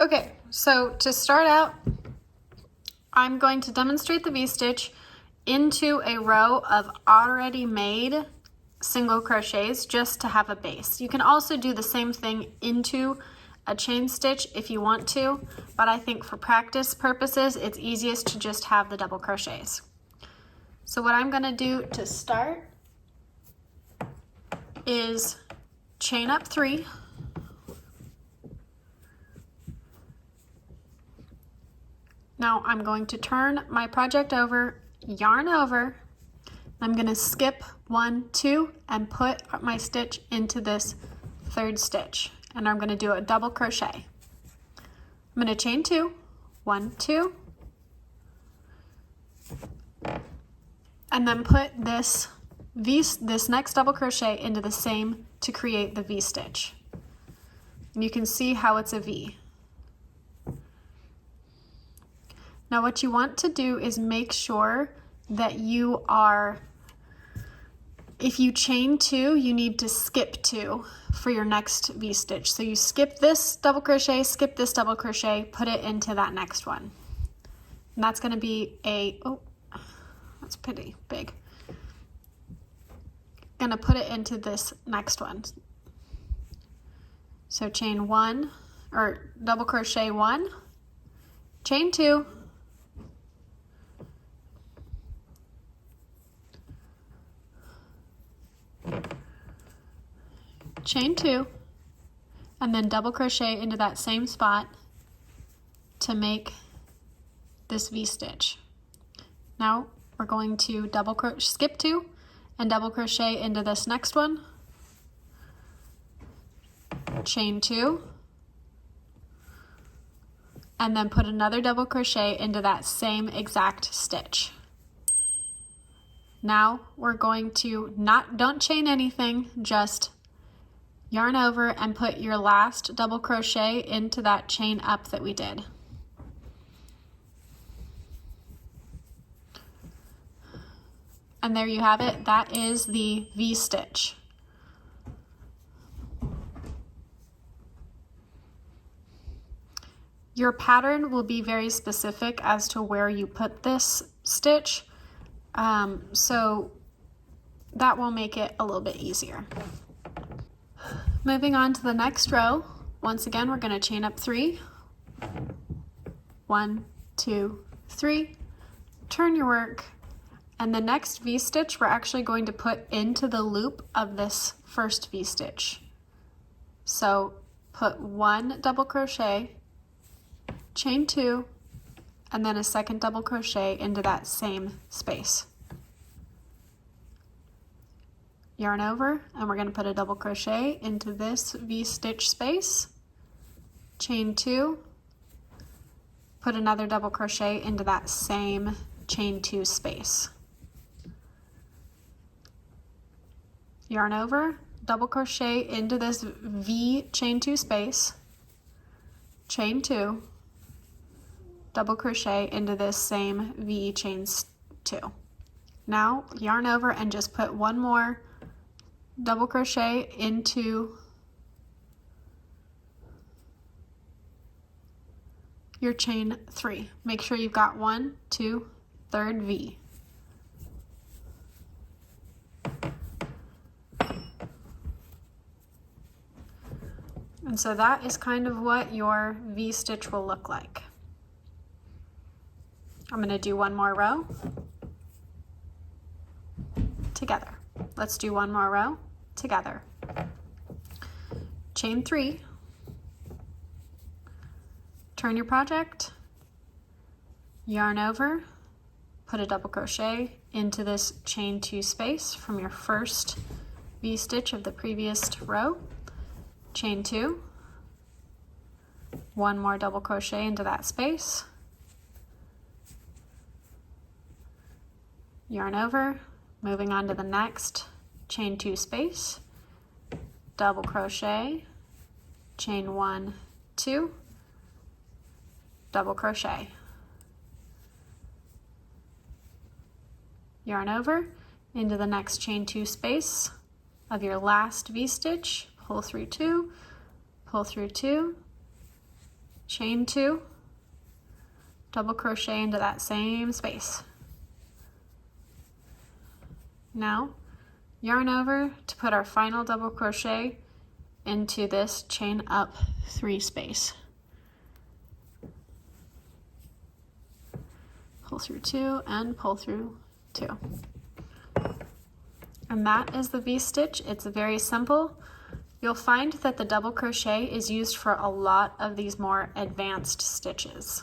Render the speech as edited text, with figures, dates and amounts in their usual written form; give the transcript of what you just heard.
Okay, so to start out, I'm going to demonstrate the V-stitch into a row of already made single crochets just to have a base. You can also do the same thing into a chain stitch if you want to, but I think for practice purposes, it's easiest to just have the double crochets. So what I'm going to do to start is chain up 3, now I'm going to turn my project over, yarn over, I'm going to skip 1, 2, and put my stitch into this 3rd stitch, and I'm going to do a double crochet. I'm going to chain 2, 1, 2, and then put this next double crochet into the same to create the V-stitch. And you can see how it's a V. Now what you want to do is make sure that you are, if you chain 2, you need to skip 2 for your next V-stitch. So you skip this double crochet, skip this double crochet, put it into that next one. And that's going to be a, oh, that's pretty big. Gonna put it into this next one. So chain 1, or double crochet 1, chain 2, chain 2, and then double crochet into that same spot to make this V-stitch. Now we're going to skip 2 and double crochet into this next one, chain 2, and then put another double crochet into that same exact stitch. Now we're going to don't chain anything, just yarn over and put your last double crochet into that chain up that we did. And there you have it. That is the V-stitch. Your pattern will be very specific as to where you put this stitch, so that will make it a little bit easier. Moving on to the next row, once again we're going to chain up 3, 1, 2, 3, turn your work, and the next V-stitch we're actually going to put into the loop of this first V-stitch. So put 1 double crochet, chain 2, and then a second double crochet into that same space. Yarn over, and we're going to put a double crochet into this V-stitch space, chain 2, put another double crochet into that same chain 2 space. Yarn over, double crochet into this V chain 2 space, chain 2, double crochet into this same V chain 2. Now yarn over and just put 1 more double crochet into your chain 3. Make sure you've got 1, 2, 3rd V. And so that is kind of what your V-stitch will look like. I'm going to do 1 more row together. Let's do 1 more row together. Chain 3, turn your project, yarn over, put a double crochet into this chain 2 space from your first V-stitch of the previous row, chain 2, 1 more double crochet into that space, yarn over, moving on to the next chain 2 space, double crochet, chain 1, 2, double crochet, yarn over into the next chain 2 space of your last V-stitch, pull through 2, chain 2, double crochet into that same space. Now yarn over to put our final double crochet into this chain up 3 space. Pull through 2 and pull through 2. And that is the V-stitch. It's very simple. You'll find that the double crochet is used for a lot of these more advanced stitches.